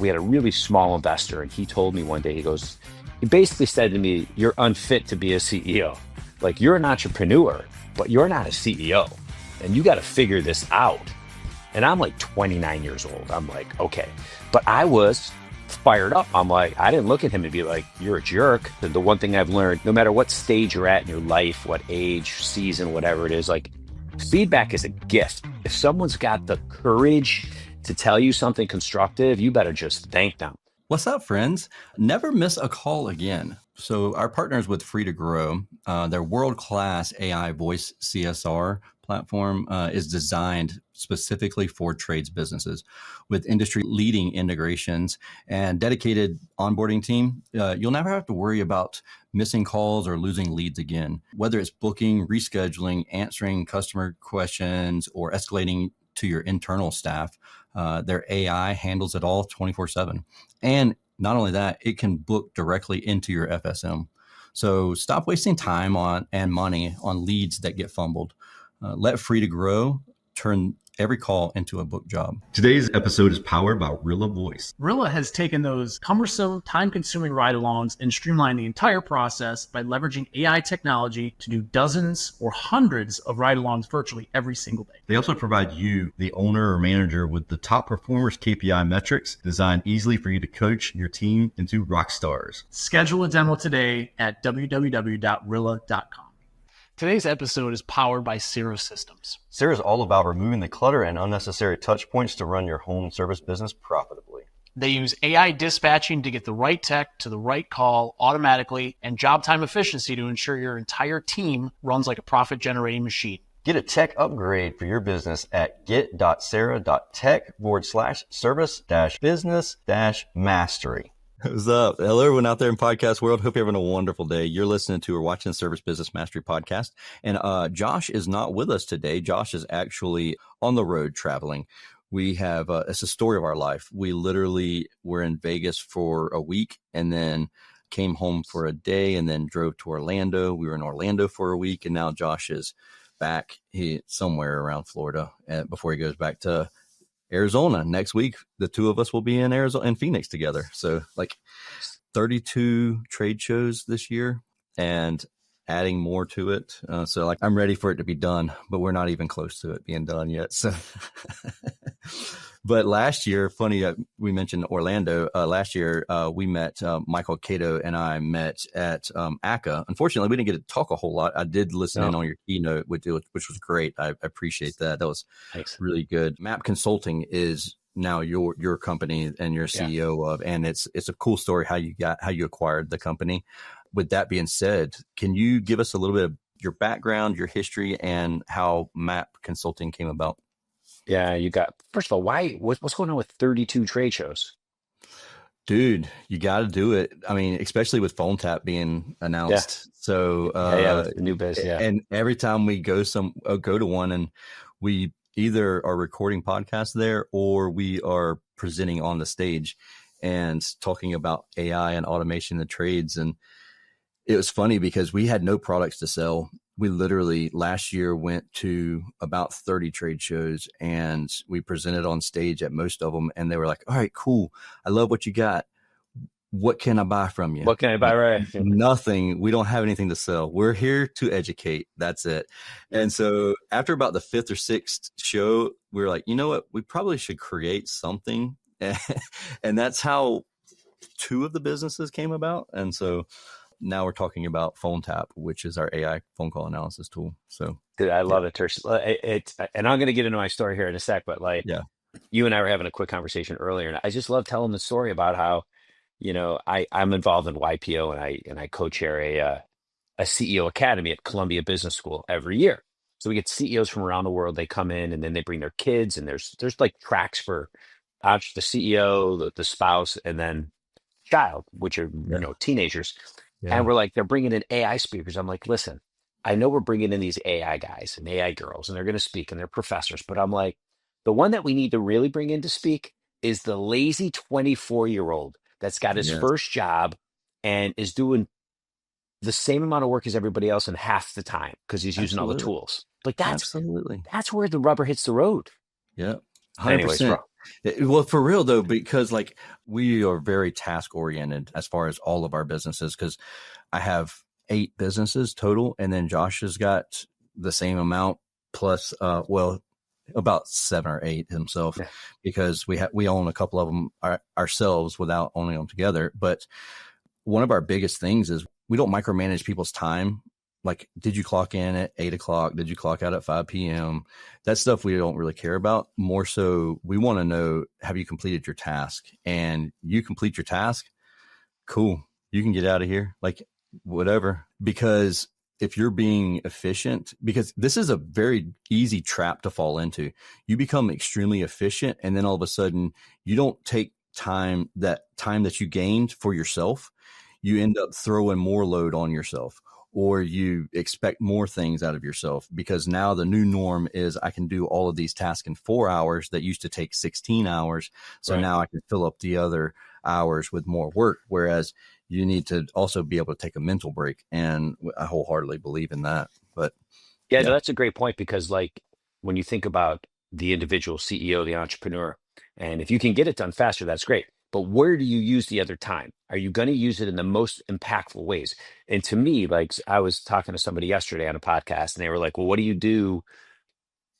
we had a really small investor, and he told me one day, he basically said to me, "You're unfit to be a CEO. Like, you're an entrepreneur, but you're not a CEO, and you got to figure this out." And I'm like 29 years old. I'm like, okay. But I was fired up. I'm like, I didn't look at him and be like, "You're a jerk." The one thing I've learned, no matter what stage you're at in your life, what age, season, whatever it is, like, feedback is a gift. If someone's got the courage to tell you something constructive, you better just thank them. What's up, friends? Never miss a call again. So our partners with Free to Grow, their world-class AI voice CSR platform is designed specifically for trades businesses with industry-leading integrations and dedicated onboarding team. You'll never have to worry about missing calls or losing leads again, whether it's booking, rescheduling, answering customer questions, or escalating to your internal staff. Their AI handles it all 24/7. And not only that, it can book directly into your FSM. So stop wasting time on and money on leads that get fumbled. Let Free to Grow turn every call into a book job. Today's episode is powered by Rilla Voice. Rilla has taken those cumbersome, time-consuming ride-alongs and streamlined the entire process by leveraging AI technology to do dozens or hundreds of ride-alongs virtually every single day. They also provide you, the owner or manager, with the top performers KPI metrics designed easily for you to coach your team into rock stars. Schedule a demo today at www.rilla.com. Today's episode is powered by Xero Systems. Xero is all about removing the clutter and unnecessary touch points to run your home service business profitably. They use AI dispatching to get the right tech to the right call automatically, and job time efficiency to ensure your entire team runs like a profit-generating machine. Get a tech upgrade for your business at get.xero.tech/service-business-mastery. What's up? Hello, everyone out there in podcast world. Hope you're having a wonderful day. You're listening to or watching the Service Business Mastery podcast. And Josh is not with us today. Josh is actually on the road traveling. We have, it's a story of our life. We literally were in Vegas for a week and then came home for a day and then drove to Orlando. We were in Orlando for a week, and now Josh is back somewhere around Florida before he goes back to Arizona. Next week, the two of us will be in Arizona and Phoenix together. So like 32 trade shows this year and adding more to it. So like I'm ready for it to be done, but we're not even close to it being done yet. So, but last year, funny that we mentioned Orlando. Last year, we met Michael Caito and I met at ACA. Unfortunately, we didn't get to talk a whole lot. I did listen in on your keynote, which was great. I appreciate that. That was really good. MAP Consulting is now your company and you're CEO of, and it's a cool story how you acquired the company. With that being said, can you give us a little bit of your background, your history, and how MAP Consulting came about? Yeah, first of all, what's going on with 32 trade shows? Dude, you got to do it. I mean, especially with Phone Tap being announced. Yeah. So, the new biz. Yeah. And every time we go to one, and we either are recording podcasts there or we are presenting on the stage and talking about AI and automation in the trades. And it was funny because we had no products to sell. We literally last year went to about 30 trade shows and we presented on stage at most of them. And they were like, "All right, cool. I love what you got. What can I buy from you?" What can I buy? Right. Nothing. We don't have anything to sell. We're here to educate. That's it. And so after about the fifth or sixth show, we were like, you know what? We probably should create something. And that's how two of the businesses came about. And so now we're talking about Phone Tap, which is our AI phone call analysis tool. So, dude, I love it, Tersh. And I'm going to get into my story here in a sec, but you and I were having a quick conversation earlier, and I just love telling the story about how, I'm involved in YPO and I co-chair a CEO Academy at Columbia Business School every year. So we get CEOs from around the world. They come in and then they bring their kids, and there's like tracks for the CEO, the spouse, and then child, which are teenagers. Yeah. And we're like, they're bringing in AI speakers. I'm like, listen, I know we're bringing in these AI guys and AI girls, and they're going to speak, and they're professors. But I'm like, the one that we need to really bring in to speak is the lazy 24-year-old that's got his first job and is doing the same amount of work as everybody else in half the time because he's using all the tools. Like that's where the rubber hits the road. Yeah. 100%. Anyways, Well, for real though, because like we are very task oriented as far as all of our businesses, because I have 8 businesses total, and then Josh has got the same amount plus, about 7 or 8 himself, Yeah. because we own a couple of them ourselves without owning them together. But one of our biggest things is we don't micromanage people's time. Like, did you clock in at 8 o'clock? Did you clock out at 5 p.m.? That stuff we don't really care about. More so, we want to know, have you completed your task? And you complete your task, cool. You can get out of here, like whatever. Because if you're being efficient, because this is a very easy trap to fall into. You become extremely efficient, and then all of a sudden you don't take time that you gained for yourself. You end up throwing more load on yourself, or you expect more things out of yourself, because now the new norm is I can do all of these tasks in 4 hours that used to take 16 hours. So now I can fill up the other hours with more work. Whereas you need to also be able to take a mental break. And I wholeheartedly believe in that. But Yeah, no, that's a great point, because like when you think about the individual CEO, the entrepreneur, and if you can get it done faster, that's great. But where do you use the other time? Are you going to use it in the most impactful ways? And to me, like I was talking to somebody yesterday on a podcast, and they were like, well, what do you do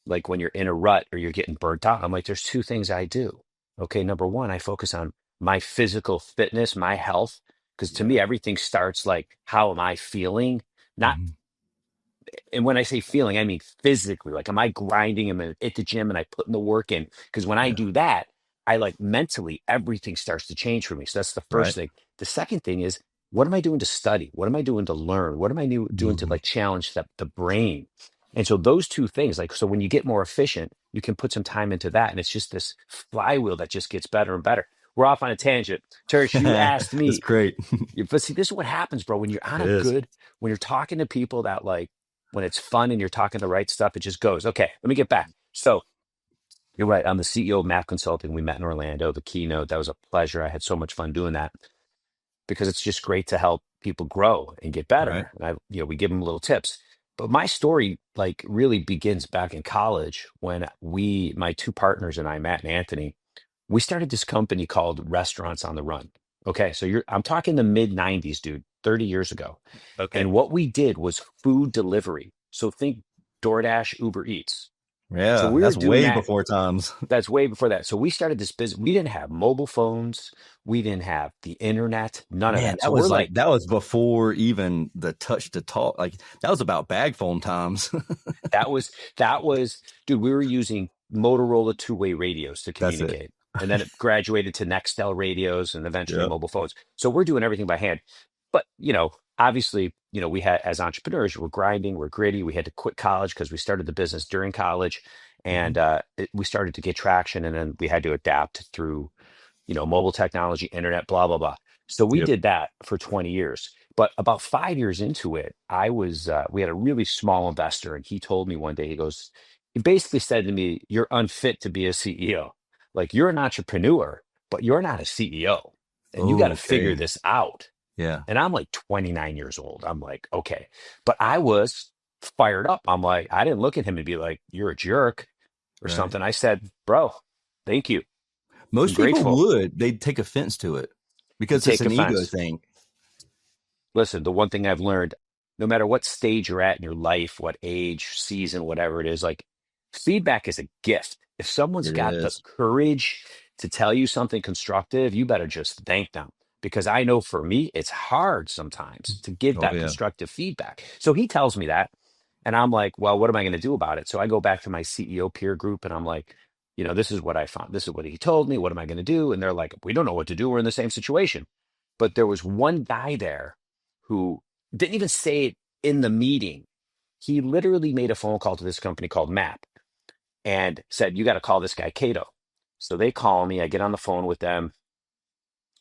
like when you're in a rut or you're getting burnt out? I'm like, there's 2 things I do. Okay, number 1, I focus on my physical fitness, my health, because to me, everything starts like, how am I feeling? Not And when I say feeling, I mean physically. Like, am I grinding? Am I at the gym and I put in the work in? Because when I do that, I like mentally, everything starts to change for me. So that's the first thing. The second thing is, what am I doing to study? What am I doing to learn? What am I doing to like challenge the brain? And so those 2 things, like, so when you get more efficient, you can put some time into that. And it's just this flywheel that just gets better and better. We're off on a tangent. Tersh, you asked That's me, great. but see, this is what happens, bro. When you're on It a is. good, when you're talking to people that like, when it's fun and you're talking the right stuff, it just goes. Okay, let me get back. So you're right. I'm the CEO of Map Consulting. We met in Orlando, the keynote. That was a pleasure. I had so much fun doing that, because it's just great to help people grow and get Right. better. And we give them little tips. But my story like really begins back in college when my 2 partners and I, Matt and Anthony, we started this company called Restaurants on the Run. Okay, so I'm talking the mid 90s, dude, 30 years ago. Okay. And what we did was food delivery. So think DoorDash, Uber Eats. So Yeah. we were That's doing way that. before times. That's way before that. So we started this business. We didn't have mobile phones. We didn't have the internet, none of Man, that. So we're like, that was before even the touch to talk. Like, that was about bag phone times. that was, dude, we were using Motorola 2-way radios to That's it. communicate. And then it graduated to Nextel radios and eventually Yep. mobile phones. So we're doing everything by hand. But, obviously, we had, as entrepreneurs, we're grinding, we're gritty. We had to quit college because we started the business during college, and we started to get traction, and then we had to adapt through, mobile technology, internet, blah, blah, blah. So we Yep. did that for 20 years. But about 5 years into it, we had a really small investor, and he told me one day, he basically said to me, you're unfit to be a CEO. Like, you're an entrepreneur, but you're not a CEO, and you got to figure Okay. this out. Yeah. And I'm like 29 years old. I'm like, okay. But I was fired up. I'm like, I didn't look at him and be like, you're a jerk or Right. something. I said, bro, thank you. I'm Most people grateful. they'd take offense to it because it's Take an ego offense. thing. Listen, the one thing I've learned, no matter what stage you're at in your life, what age, season, whatever it is, like, feedback is a gift. If someone's It got the is. courage to tell you something constructive, you better just thank them. Because I know for me, it's hard sometimes to give Oh that yeah. constructive feedback. So he tells me that, and I'm like, well, what am I going to do about it? So I go back to my CEO peer group, and I'm like, this is what I found. This is what he told me. What am I going to do? And they're like, we don't know what to do. We're in the same situation. But there was one guy there who didn't even say it in the meeting. He literally made a phone call to this company called Map and said, you got to call this guy Caito. So they call me. I get on the phone with them.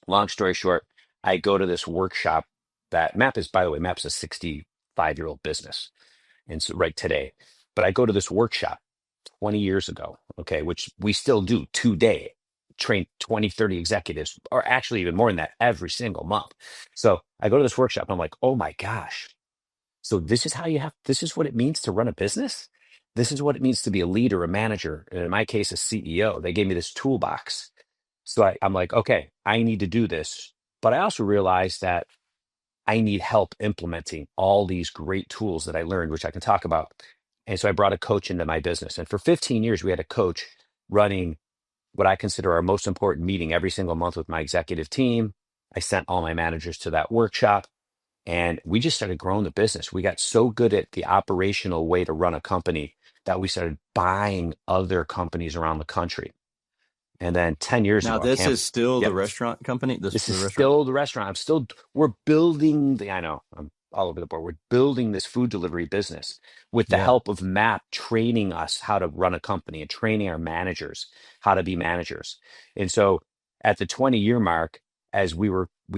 Long story short, I go to this workshop that Map is, by the way, Map's a 65-year-old business. And so right today, but I go to this workshop 20 years ago, okay, which we still do today, train 20, 30 executives, or actually even more than that every single month. So I go to this workshop and I'm like, oh my gosh. So this is what it means to run a business. this is what it means to be a leader, a manager, and in my case, a CEO. They gave me this toolbox. So I'm like, okay, I need to do this. But I also realized that I need help implementing all these great tools that I learned, which I can talk about. And so I brought a coach into my business. And for 15 years, we had a coach running what I consider our most important meeting every single month with my executive team. I sent all my managers to that workshop, and we just started growing the business. We got so good at the operational way to run a company that we started buying other companies around the country. And then 10 years Now, ago, this is still Yep. the restaurant company? This the is restaurant? still the restaurant. We're building I know, I'm all over the board. We're building this food delivery business with the Yeah. help of MAP training us how to run a company and training our managers how to be managers. And so at the 20-year mark, as we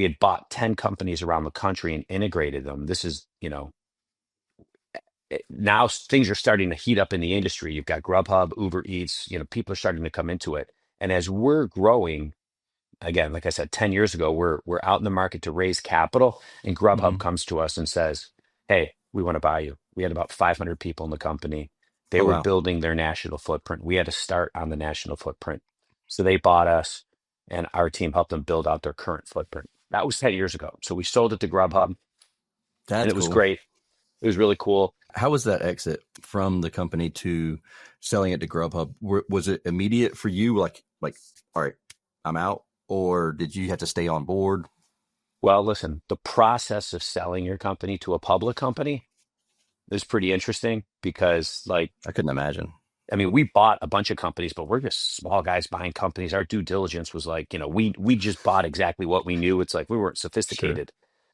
had bought 10 companies around the country and integrated them. This is, now things are starting to heat up in the industry. You've got Grubhub, Uber Eats, people are starting to come into it. And as we're growing, again, like I said, 10 years ago, we're out in the market to raise capital, and Grubhub comes to us and says, hey, we want to buy you. We had about 500 people in the company. They Oh, were wow. building their national footprint. We had to start on the national footprint. So they bought us, and our team helped them build out their current footprint. That was 10 years ago. So we sold it to Grubhub, and it was cool. great. It was really cool. How was that exit from the company to selling it to Grubhub? Was it immediate for you? Like, all right, I'm out, or did you have to stay on board? Well, listen, the process of selling your company to a public company is pretty interesting because, I couldn't imagine. I mean, we bought a bunch of companies, but we're just small guys buying companies. Our due diligence was like, we just bought exactly what we knew. It's like we weren't sophisticated.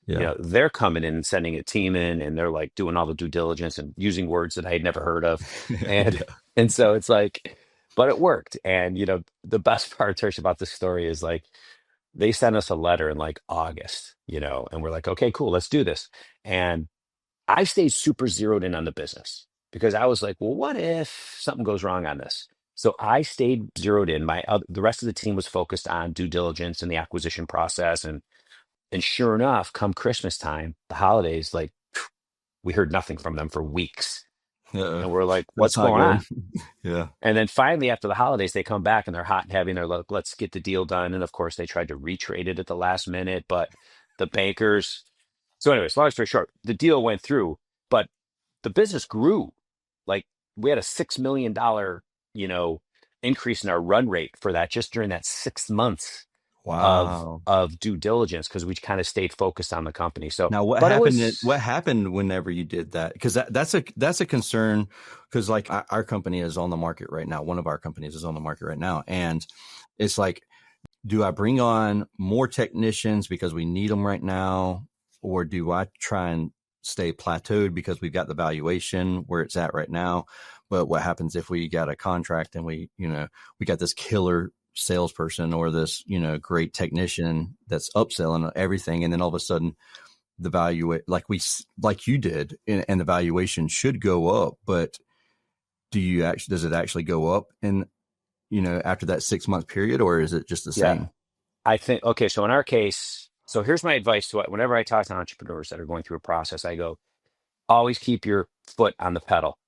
Sure. Yeah. They're coming in and sending a team in, and they're like doing all the due diligence and using words that I had never heard of. And and so it's like, but it worked. And the best part, Tersh, about this story is like they sent us a letter in like August, and we're like, okay, cool, let's do this. And I stayed super zeroed in on the business because I was like, well, what if something goes wrong on this? So I stayed zeroed in. The rest of the team was focused on due diligence and the acquisition process. And sure enough, come Christmas time, the holidays, like we heard nothing from them for weeks. And we're like, what's going on? Yeah. And then finally, after the holidays, they come back and they're hot and heavy and they're like, let's get the deal done. And of course, they tried to retrade it at the last minute, but the bankers. So anyways, long story short, the deal went through, but the business grew. Like we had a $6 million, increase in our run rate for that just during that 6 months of due diligence, because we kind of stayed focused on the company. So now what happened whenever you did that? Because that's a concern, because like our company is on the market right now. One of our companies is on the market right now. And it's like, do I bring on more technicians because we need them right now? Or do I try and stay plateaued because we've got the valuation where it's at right now? But what happens if we got a contract and we got this killer salesperson or this, great technician that's upselling everything. And then all of a sudden the value, like you did, and the valuation should go up, but does it actually go up in, after that 6-month period, or is it just the same? I think, okay. So in our case, so here's my advice to it. Whenever I talk to entrepreneurs that are going through a process, I go, always keep your foot on the pedal,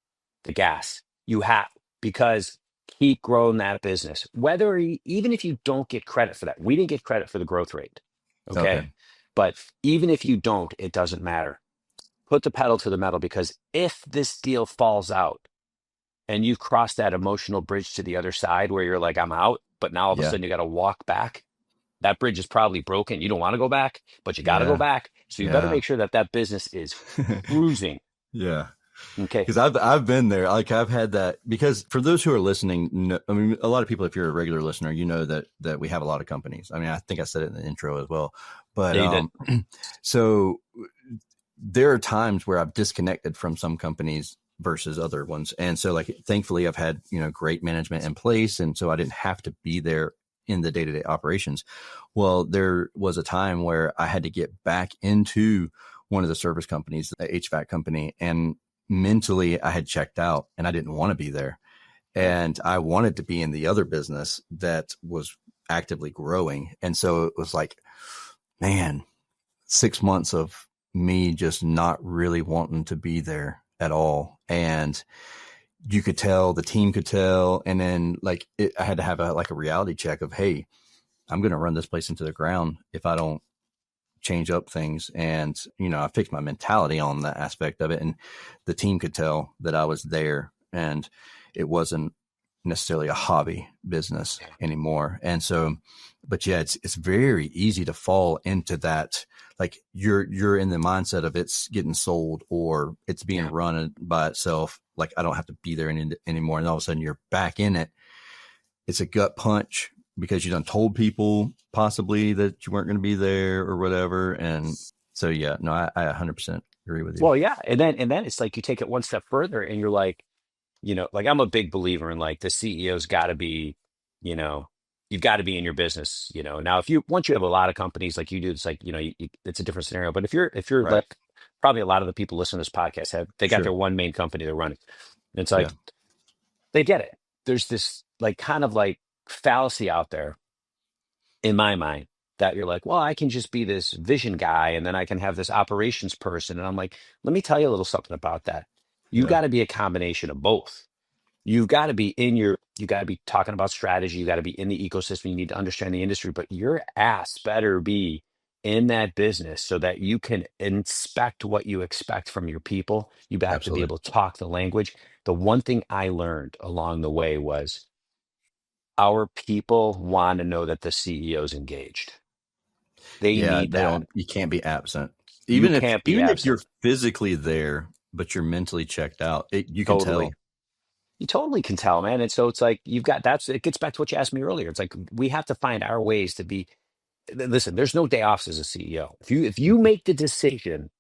the gas. Because keep growing that business. Even if you don't get credit for that, we didn't get credit for the growth rate. Okay. But even if you don't, it doesn't matter. Put the pedal to the metal, because if this deal falls out and you cross that emotional bridge to the other side where you're like, I'm out, but now all of a sudden you got to walk back. That bridge is probably broken. You don't want to go back, but you got to go back. So you better make sure that business is cruising. Yeah. Okay. Because I've been there. Like I've had that, because for those who are listening, I mean, a lot of people, if you're a regular listener, you know that we have a lot of companies. I mean, I think I said it in the intro as well, but so there are times where I've disconnected from some companies versus other ones. And so like, thankfully I've had, great management in place. And so I didn't have to be there in the day-to-day operations. Well, there was a time where I had to get back into one of the service companies, the HVAC company, and mentally I had checked out and I didn't want to be there. And I wanted to be in the other business that was actively growing. And so it was like, man, 6 months of me just not really wanting to be there at all. And you could tell, the team could tell. And then like I had to have a reality check of, hey, I'm going to run this place into the ground if I don't change up things. And, I fixed my mentality on that aspect of it. And the team could tell that I was there, and it wasn't necessarily a hobby business anymore. And so, but yeah, it's very easy to fall into that. Like you're in the mindset of it's getting sold or it's being run by itself. Like I don't have to be there anymore. And all of a sudden you're back in it. It's a gut punch because you done told people possibly that you weren't going to be there or whatever. And so, yeah, no, I 100% agree with you. Well, yeah. And then it's like you take it one step further and you're like, like I'm a big believer in like the CEO's got to be, you've got to be in your business, Now, once you have a lot of companies like you do, it's like, it's a different scenario. But if you're Right. like, probably a lot of the people listening to this podcast they got their one main company they're running. And it's like, they get it. There's this like kind of like fallacy out there in my mind that you're like, well, I can just be this vision guy and then I can have this operations person. And I'm like, let me tell you a little something about that. You got to be a combination of both. You've got to be you got to be talking about strategy. You got to be in the ecosystem. You need to understand the industry, but your ass better be in that business so that you can inspect what you expect from your people. You have to be able to talk the language. The one thing I learned along the way was our people want to know that the CEO's engaged. They need that. You can't be absent. You Even can't be if absent. you're physically there, but you're mentally checked out, you can tell. You totally can tell, man. And so it's like it gets back to what you asked me earlier. It's like we have to find our ways to be. Listen, there's no day offs as a CEO. If you make the decision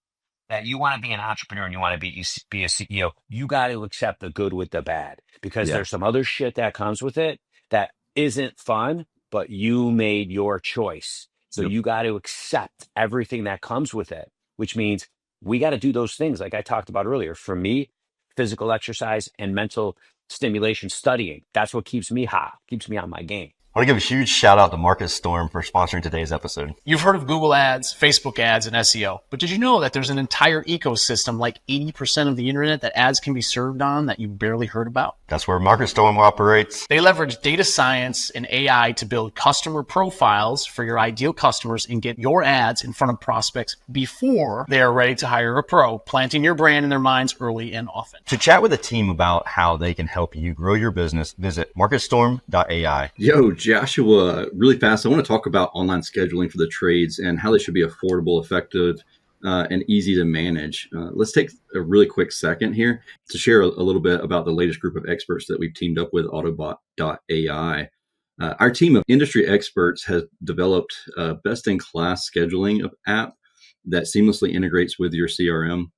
that you want to be an entrepreneur and you want to be a CEO, you got to accept the good with the bad because there's some other shit that comes with it that isn't fun, but you made your choice. So you got to accept everything that comes with it, which means we got to do those things like I talked about earlier. For me, physical exercise and mental stimulation, studying, that's what keeps me hot, keeps me on my game. I want to give a huge shout out to Marcus Storm for sponsoring today's episode. You've heard of Google ads, Facebook ads, and SEO, but did you know that there's an entire ecosystem, like 80% of the internet, that ads can be served on that you barely heard about? That's where Marcus Storm operates. They leverage data science and AI to build customer profiles for your ideal customers and get your ads in front of prospects before they are ready to hire a pro, planting your brand in their minds early and often. To chat with a team about how they can help you grow your business, visit marcusstorm.ai. Yo, Joshua, really fast, I want to talk about online scheduling for the trades and how they should be affordable, effective, and easy to manage. Let's take a really quick second here to share a little bit about the latest group of experts that we've teamed up with, Autobot.ai. Our team of industry experts has developed a best-in-class scheduling app that seamlessly integrates with your CRM.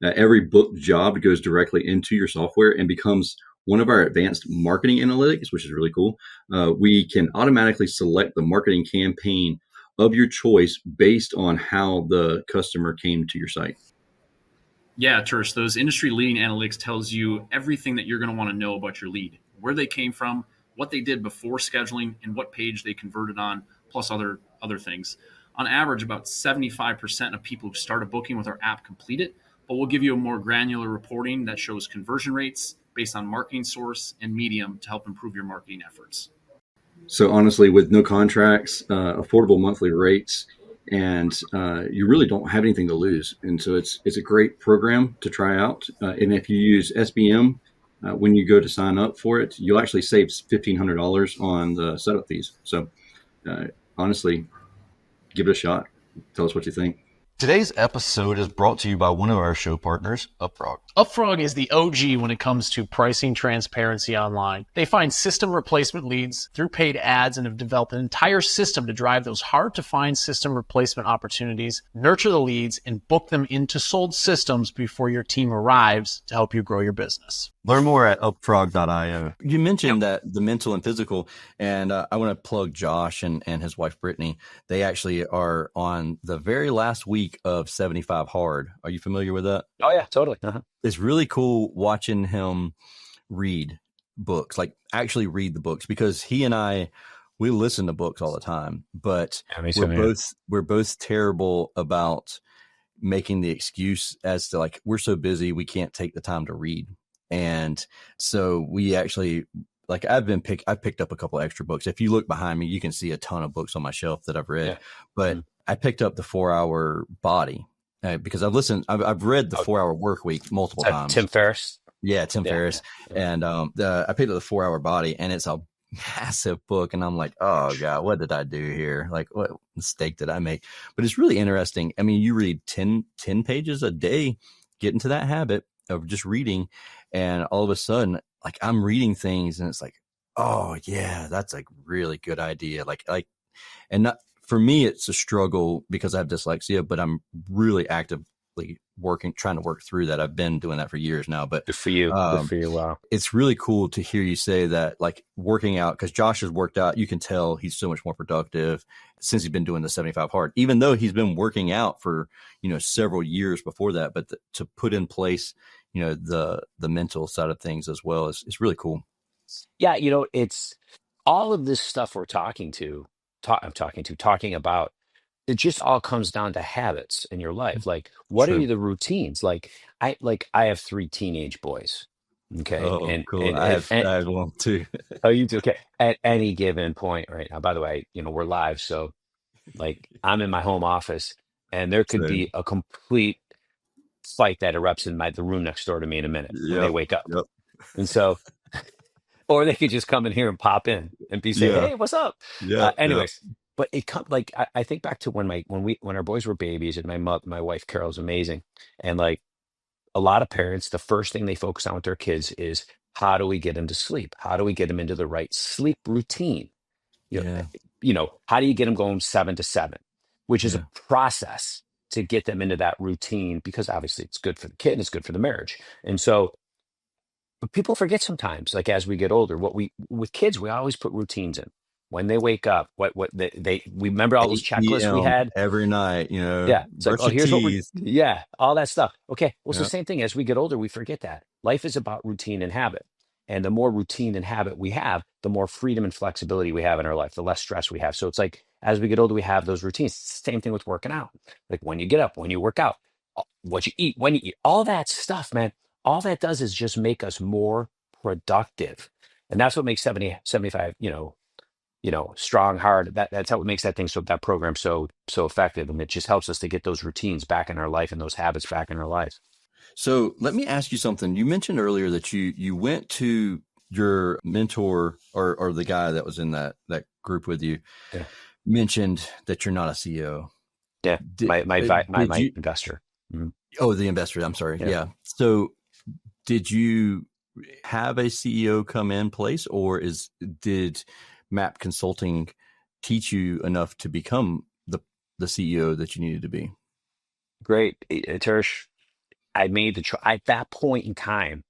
Every booked job goes directly into your software and becomes one of our advanced marketing analytics, which is really cool. We can automatically select the marketing campaign of your choice based on how the customer came to your site. Yeah, Tersh, those industry-leading analytics tells you everything that you're going to want to know about your lead, where they came from, what they did before scheduling, and what page they converted on, plus other things. On average, about 75% of people who start a booking with our app complete it, but we'll give you a more granular reporting that shows conversion rates based on marketing source and medium to help improve your marketing efforts. So honestly, with no contracts, affordable monthly rates, and you really don't have anything to lose. And so it's a great program to try out. And if you use SBM, when you go to sign up for it, you'll actually save $1,500 on the setup fees. So honestly, give it a shot. Tell us what you think. Today's episode is brought to you by one of our show partners, Upfrog. Upfrog is the OG when it comes to pricing transparency online. They find system replacement leads through paid ads and have developed an entire system to drive those hard-to-find system replacement opportunities, nurture the leads, and book them into sold systems before your team arrives to help you grow your business. Learn more at upfrog.io. You mentioned that the mental and physical, and I want to plug Josh and his wife, Brittany. They actually are on the very last week of 75 Hard. Are you familiar with that? Oh, yeah, totally. Uh-huh. It's really cool watching him read books, like actually read the books, because he and I, we listen to books all the time, but we're both terrible about making the excuse as to like, we're so busy, we can't take the time to read. And so we actually, like, I've picked up a couple extra books. If you look behind me, you can see a ton of books on my shelf that I've read, but I picked up the 4 Hour Body because I've read the 4 Hour Work Week multiple times. Tim Ferriss. Yeah, Tim Ferriss. Yeah. And I picked up the 4 Hour Body, and it's a massive book. And I'm like, oh God, what did I do here? Like, what mistake did I make? But it's really interesting. I mean, you read 10 pages a day, get into that habit of just reading. And all of a sudden, like, I'm reading things and it's like, oh yeah, that's a really good idea. And not for me, it's a struggle because I have dyslexia, but I'm really actively trying to work through that. I've been doing that for years now, but good for you. Good for you. Wow. It's really cool to hear you say that, like, working out, because Josh has worked out. You can tell he's so much more productive since he's been doing the 75 hard, even though he's been working out for, several years before that, but to put in place, the mental side of things as well is really cool. Yeah. It's all of this stuff we're talking about. It just all comes down to habits in your life. Like, what are the routines? Like I have 3 teenage boys. Okay. Oh, cool. I have one too. Oh, you do? Okay. At any given point right now, by the way, we're live. So, like, I'm in my home office and there could be a complete fight that erupts in the room next door to me in a minute when they wake up. Yep. And so, or they could just come in here and pop in and be saying, hey, what's up? Yeah. Anyways. But it comes, like, I think back to when our boys were babies, and my wife Carol's amazing, and, like, a lot of parents, the first thing they focus on with their kids is, how do we get them to sleep? How do we get them into the right sleep routine? How do you get them going 7 to 7, which is a process to get them into that routine, because obviously it's good for the kid and it's good for the marriage. And so, but people forget sometimes, like, as we get older, with kids, we always put routines in. When they wake up, we remember all those checklists we had every night, it's like, oh, here's all that stuff. Okay. Well, it's the same thing. As we get older, we forget that life is about routine and habit. And the more routine and habit we have, the more freedom and flexibility we have in our life, the less stress we have. So it's like, as we get older, we have those routines. Same thing with working out. Like, when you get up, when you work out, what you eat, when you eat, all that stuff, man, all that does is just make us more productive. And that's what makes 70, 75, strong, hard. That's how it makes that program so effective. And it just helps us to get those routines back in our life and those habits back in our lives. So let me ask you something. You mentioned earlier that you went to your mentor or the guy that was in that group with you, mentioned that you're not a CEO. Yeah. My investor. Mm-hmm. Oh, the investor. I'm sorry. Yeah. So did you have a CEO come in place, or did MAP Consulting teach you enough to become the CEO that you needed to be? Great. Tersh, I made at that point in time,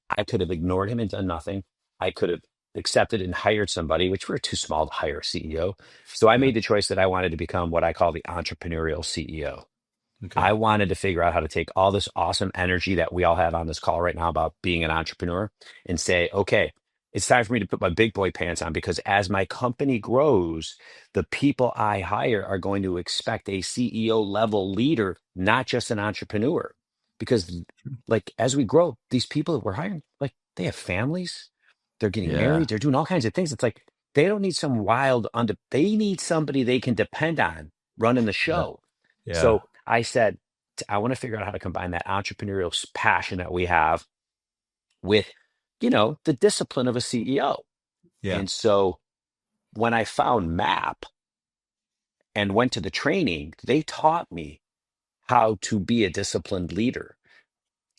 I could have ignored him and done nothing. I could have accepted and hired somebody, which we're too small to hire a CEO. So I made the choice that I wanted to become what I call the entrepreneurial CEO. Okay. I wanted to figure out how to take all this awesome energy that we all have on this call right now about being an entrepreneur and say, okay, it's time for me to put my big boy pants on, because as my company grows, the people I hire are going to expect a CEO level leader, not just an entrepreneur. Because, like, as we grow, these people that we're hiring, like, they have families, they're getting married, they're doing all kinds of things. It's like, they don't need some they need somebody they can depend on running the show. Yeah. So I said, I want to figure out how to combine that entrepreneurial passion that we have with, the discipline of a CEO. Yeah. And so when I found MAP and went to the training, they taught me how to be a disciplined leader.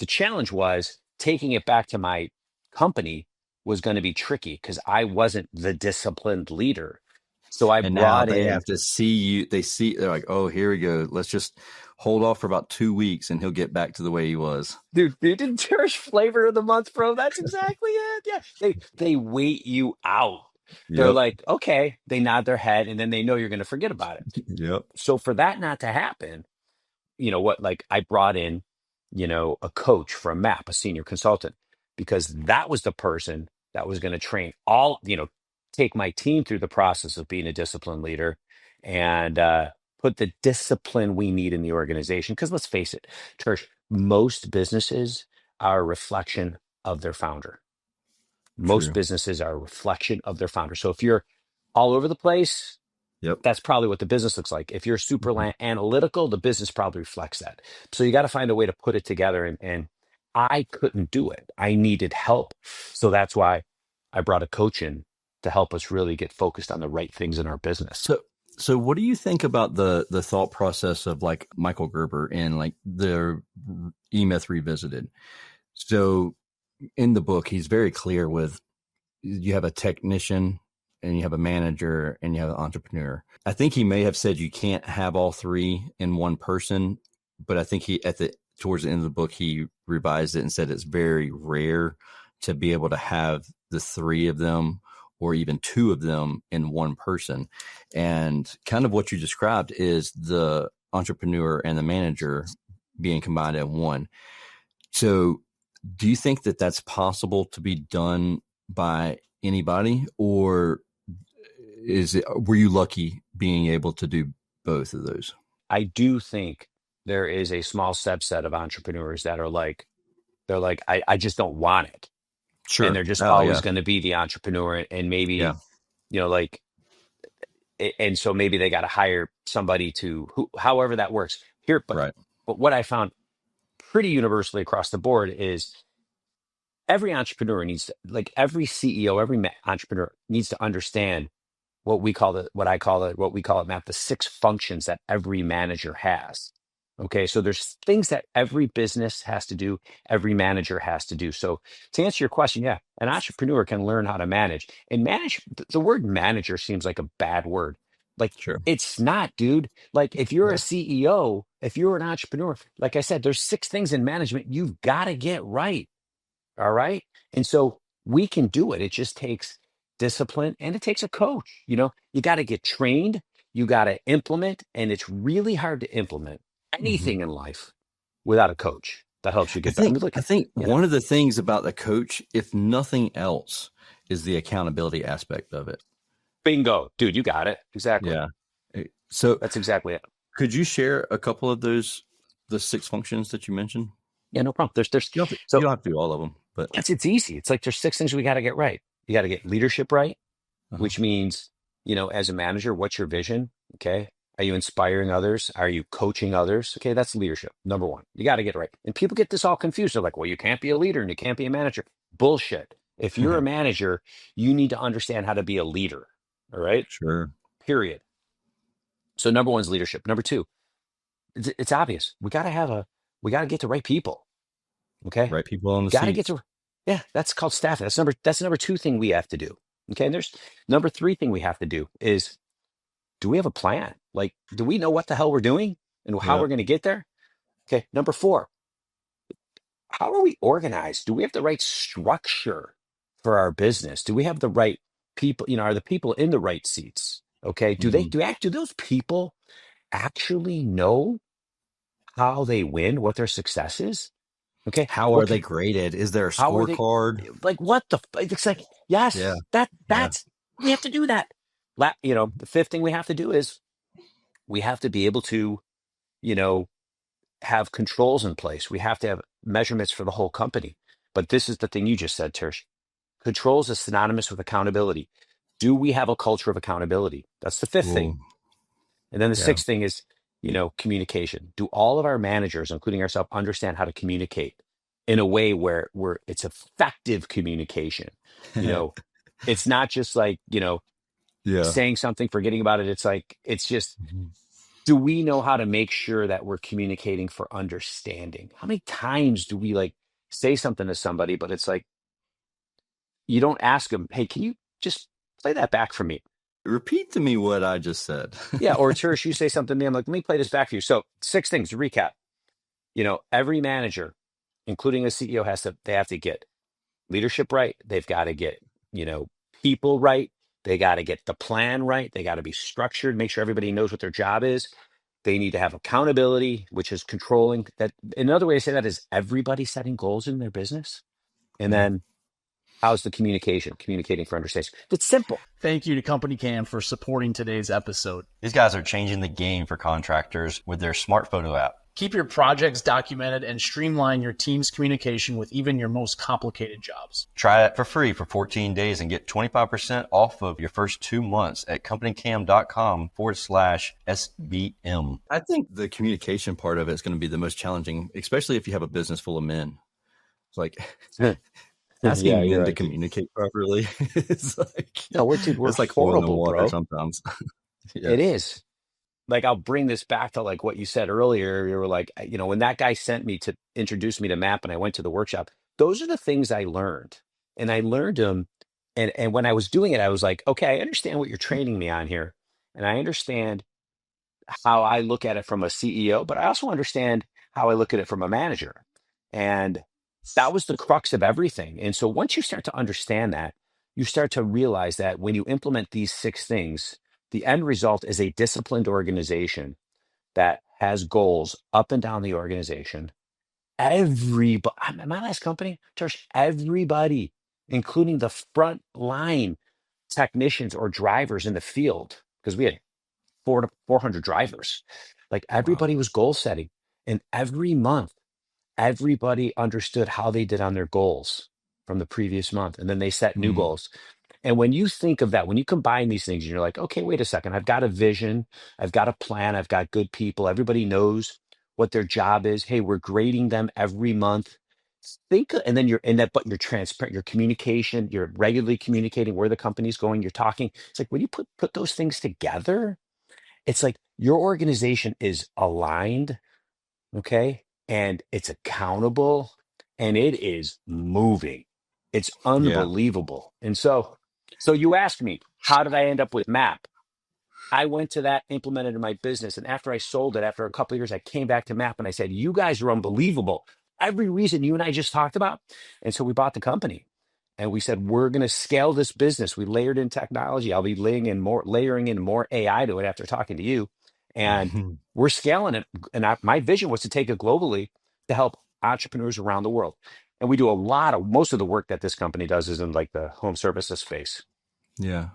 The challenge was taking it back to my company was going to be tricky because I wasn't the disciplined leader. So they have to see you. They're like, oh, here we go. Let's just hold off for about 2 weeks and he'll get back to the way he was. Dude, they did Tersh flavor of the month, bro. That's exactly it. Yeah. They wait you out. They're like, okay, they nod their head and then they know you're going to forget about it. Yep. So for that not to happen, I brought in, a coach from MAP, a senior consultant, because that was the person that was going to train take my team through the process of being a disciplined leader and put the discipline we need in the organization. Because let's face it, Tersh, most businesses are a reflection of their founder. Most True. businesses are a reflection of their founder. So if you're all over the place, Yep. that's probably what the business looks like. If you're super analytical, the business probably reflects that. So you got to find a way to put it together. And I couldn't do it. I needed help. So that's why I brought a coach in to help us really get focused on the right things in our business. So what do you think about the thought process of like Michael Gerber and like the E-Myth Revisited? So in the book, he's very clear with, you have a technician and you have a manager and you have an entrepreneur. I think he may have said you can't have all three in one person, but I think towards the end of the book, he revised it and said it's very rare to be able to have the three of them or even two of them in one person. And kind of what you described is the entrepreneur and the manager being combined in one. So do you think that that's possible to be done by anybody, or were you lucky being able to do both of those? I do think there is a small subset of entrepreneurs that are like, I just don't want it. Sure. And they're just always going to be the entrepreneur, and maybe, like, and so maybe they got to hire somebody however that works here. But what I found pretty universally across the board is every entrepreneur needs to, like every CEO, every entrepreneur needs to understand what we call it, Matt, the 6 functions that every manager has. Okay. So there's things that every business has to do, every manager has to do. So to answer your question, yeah, an entrepreneur can learn how to manage. And manage, the word manager seems like a bad word. Like, it's not, dude. Like, if you're a CEO, if you're an entrepreneur, like I said, there's 6 things in management you've got to get right. All right. And so we can do it. It just takes discipline and it takes a coach. You got to get trained, you got to implement, and it's really hard to implement anything in life without a coach that helps you get better. I think one of the things about the coach, if nothing else, is the accountability aspect of it. Bingo, dude, you got it. Exactly. Yeah. So that's exactly it. Could you share a couple of the 6 functions that you mentioned? Yeah, no problem. There's you don't have to do all of them, but it's easy. It's like there's 6 things we got to get right. You got to get leadership right, which means, as a manager, what's your vision? Okay. Are you inspiring others? Are you coaching others? Okay. That's leadership. Number 1, you got to get it right. And people get this all confused. They're like, well, you can't be a leader and you can't be a manager. Bullshit. If you're a manager, you need to understand how to be a leader. All right. Sure. Period. So number 1 is leadership. Number 2, it's obvious. We got to get the right people. Okay. Right people on the got to get to, that's called staffing. That's number 2 thing we have to do. Okay. And there's number 3 thing we have to do is, do we have a plan? Like, do we know what the hell we're doing and how we're going to get there? Okay. Number 4, how are we organized? Do we have the right structure for our business? Do we have the right people? Are the people in the right seats? Okay. Do those people actually know how they win, what their success is? Okay. How are they graded? Is there a scorecard? Like, what it's like, yes, we have to do that. The 5th thing we have to do is we have to be able to, have controls in place. We have to have measurements for the whole company. But this is the thing you just said, Tersh. Controls is synonymous with accountability. Do we have a culture of accountability? That's the 5th thing. And then the 6th thing is, communication. Do all of our managers, including ourselves, understand how to communicate in a way where it's effective communication? It's not just like, saying something, forgetting about it. It's like, it's just, do we know how to make sure that we're communicating for understanding? How many times do we like say something to somebody, but it's like, you don't ask them, hey, can you just play that back for me? Repeat to me what I just said. Or Tersh, you say something to me, I'm like, let me play this back for you. So 6 things to recap. Every manager, including a CEO, they have to get leadership right. They've got to get, people right. They got to get the plan right. They got to be structured, make sure everybody knows what their job is. They need to have accountability, which is controlling that. Another way to say that is everybody setting goals in their business. And then how's the communicating for understanding? It's simple. Thank you to Company Cam for supporting today's episode. These guys are changing the game for contractors with their smart photo app. Keep your projects documented and streamline your team's communication with even your most complicated jobs. Try it for free for 14 days and get 25% off of your first 2 months at companycam.com/SBM. I think the communication part of it is going to be the most challenging, especially if you have a business full of men. It's like asking men to communicate properly. It's like, no, we're it's like horrible, oil in the water bro. sometimes. Yeah. It is. Like, I'll bring this back to like what you said earlier. You were like, when that guy sent me to introduce me to MAP and I went to the workshop, those are the things I learned. And I learned them. And when I was doing it, I was like, okay, I understand what you're training me on here. And I understand how I look at it from a CEO, but I also understand how I look at it from a manager. And that was the crux of everything. And so once you start to understand that, you start to realize that when you implement these 6 things, the end result is a disciplined organization that has goals up and down the organization. Everybody, my last company, Tersh, everybody, including the front line technicians or drivers in the field, because we had 400 drivers, like everybody was goal setting. And every month, everybody understood how they did on their goals from the previous month. And then they set new goals. And when you think of that, when you combine these things and you're like, okay, wait a second, I've got a vision, I've got a plan, I've got good people, everybody knows what their job is. Hey, we're grading them every month. And then you're in that, but you're transparent, your communication, you're regularly communicating where the company's going, you're talking. It's like when you put those things together, it's like your organization is aligned, okay? And it's accountable and it is moving. It's unbelievable. And so you asked me, how did I end up with MAP? I went to that, implemented in my business. And after I sold it, after a couple of years, I came back to MAP and I said, you guys are unbelievable. Every reason you and I just talked about. And so we bought the company and we said, we're going to scale this business. We layered in technology. I'll be layering in more AI to it after talking to you. And we're scaling it. And my vision was to take it globally to help entrepreneurs around the world. And we do most of the work that this company does is in like the home services space. Yeah.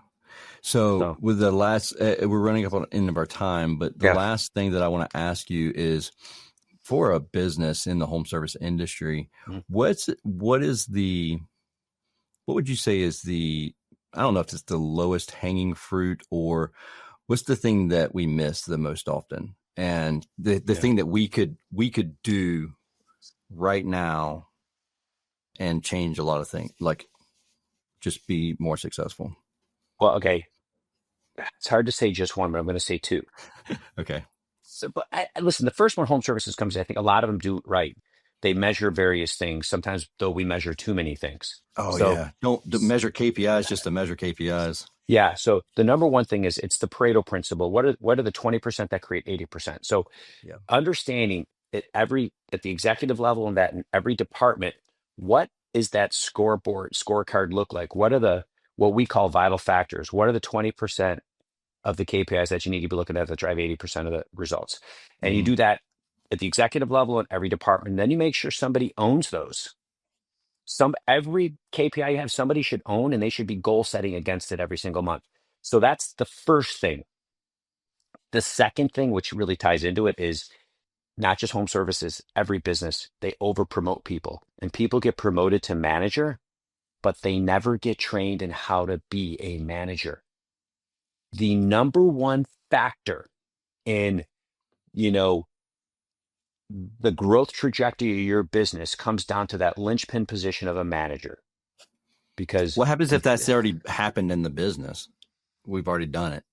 So with the last, we're running up on the end of our time, but the last thing that I want to ask you is, for a business in the home service industry, what would you say is I don't know if it's the lowest hanging fruit, or what's the thing that we miss the most often? And the thing that we could do right now and change a lot of things, like just be more successful. Well, okay. It's hard to say just one, but I'm going to say 2. Okay. So, but listen, the first one, home services comes, I think a lot of them do it right. They measure various things. Sometimes, though, we measure too many things. Oh, yeah. Don't measure KPIs just to measure KPIs. Yeah. So the number one thing is it's the Pareto principle. What are the 20% that create 80%? So understanding at the executive level and that in every department, what is that scorecard look like? What we call vital factors? What are the 20% of the KPIs that you need to be looking at that drive 80% of the results? And you do that at the executive level in every department. And then you make sure somebody owns those. Every KPI you have, somebody should own, and they should be goal setting against it every single month. So that's the first thing. The second thing, which really ties into it, is not just home services, every business, they over promote people, and people get promoted to manager, but they never get trained in how to be a manager. The number one factor in, the growth trajectory of your business comes down to that linchpin position of a manager. Because what happens if that's already happened in the business? We've already done it.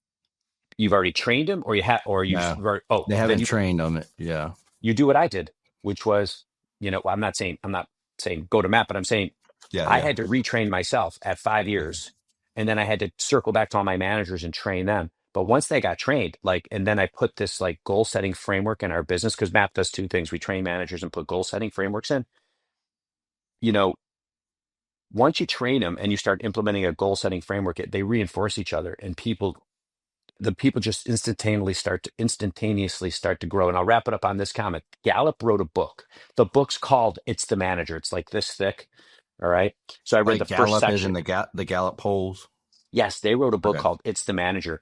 You've already trained them, or they haven't trained them. Yeah. You do what I did, which was, I'm not saying go to MAP, but I'm saying I had to retrain myself at 5 years. And then I had to circle back to all my managers and train them. But once they got trained, and then I put this goal setting framework in our business, because MAP does 2 things. We train managers and put goal setting frameworks in. Once you train them and you start implementing a goal setting framework, they reinforce each other, and the people just instantaneously start to grow. And I'll wrap it up on this comment. Gallup wrote a book. The book's called "It's the Manager." It's like this thick. All right. So I read the Gallup first section. Is in the Gallup polls. Yes, they wrote a book called "It's the Manager,"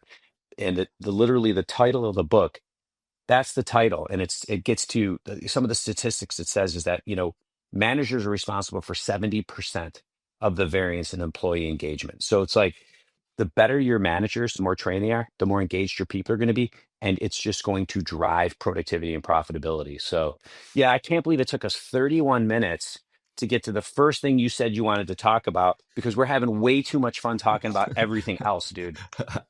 and literally the title of the book That's the title. And it gets to some of the statistics it says is that, managers are responsible for 70% of the variance in employee engagement. So it's like the better your managers, the more trained they are, the more engaged your people are going to be. And it's just going to drive productivity and profitability. So yeah, I can't believe it took us 31 minutes to get to the first thing you said you wanted to talk about, because we're having way too much fun talking about everything else, dude.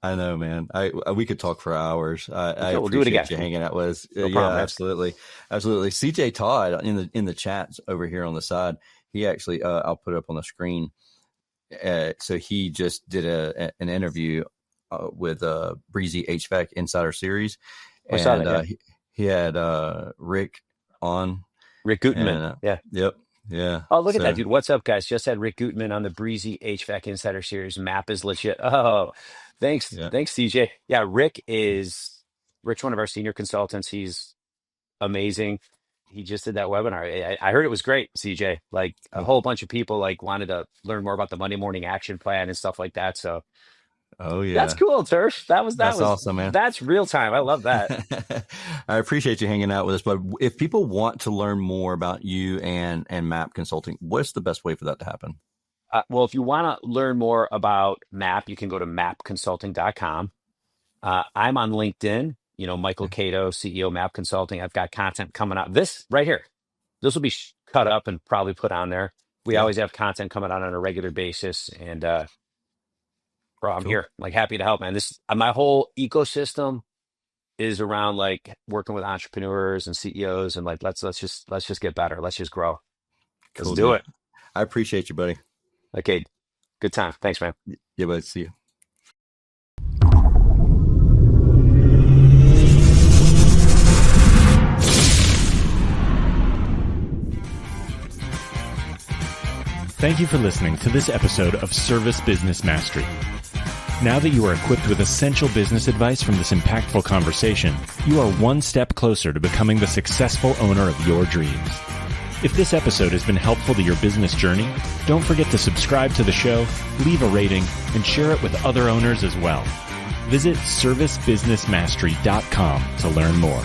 I know, man. We could talk for hours. I we'll do it appreciate again. you hanging out with us. No problem, absolutely. CJ Todd in the chats over here on the side, he actually, I'll put it up on the screen. So he just did an interview with Breezy HVAC Insider Series. I saw that, he had Rick on. Rick Guttman. Yeah. Yep. Yeah. Oh, look at that, dude. What's up, guys? Just had Rick Guttman on the Breezy HVAC Insider Series. Map is legit. Oh, thanks. Yeah. Thanks, CJ. Yeah, Rick's one of our senior consultants. He's amazing. He just did that webinar. I heard it was great, CJ. Like a whole bunch of people wanted to learn more about the Monday morning action plan and stuff like that. So oh yeah, that's cool, Tersh. That's awesome, man. That's real time. I love that. I appreciate you hanging out with us. But if people want to learn more about you and MAP Consulting, what's the best way for that to happen? Well, if you want to learn more about MAP, you can go to mapconsulting.com. I'm on LinkedIn. Michael Caito, CEO MAP Consulting. I've got content coming out. This right here, this will be cut up and probably put on there. We always have content coming out on a regular basis, and bro, I'm here, happy to help, man. My whole ecosystem is around working with entrepreneurs and CEOs, and let's just get better. Let's just grow. Let's do it. I appreciate you, buddy. Okay, good time. Thanks, man. Yeah, buddy. See you. Thank you for listening to this episode of Service Business Mastery. Now that you are equipped with essential business advice from this impactful conversation, you are one step closer to becoming the successful owner of your dreams. If this episode has been helpful to your business journey, don't forget to subscribe to the show, leave a rating, and share it with other owners as well. Visit servicebusinessmastery.com to learn more.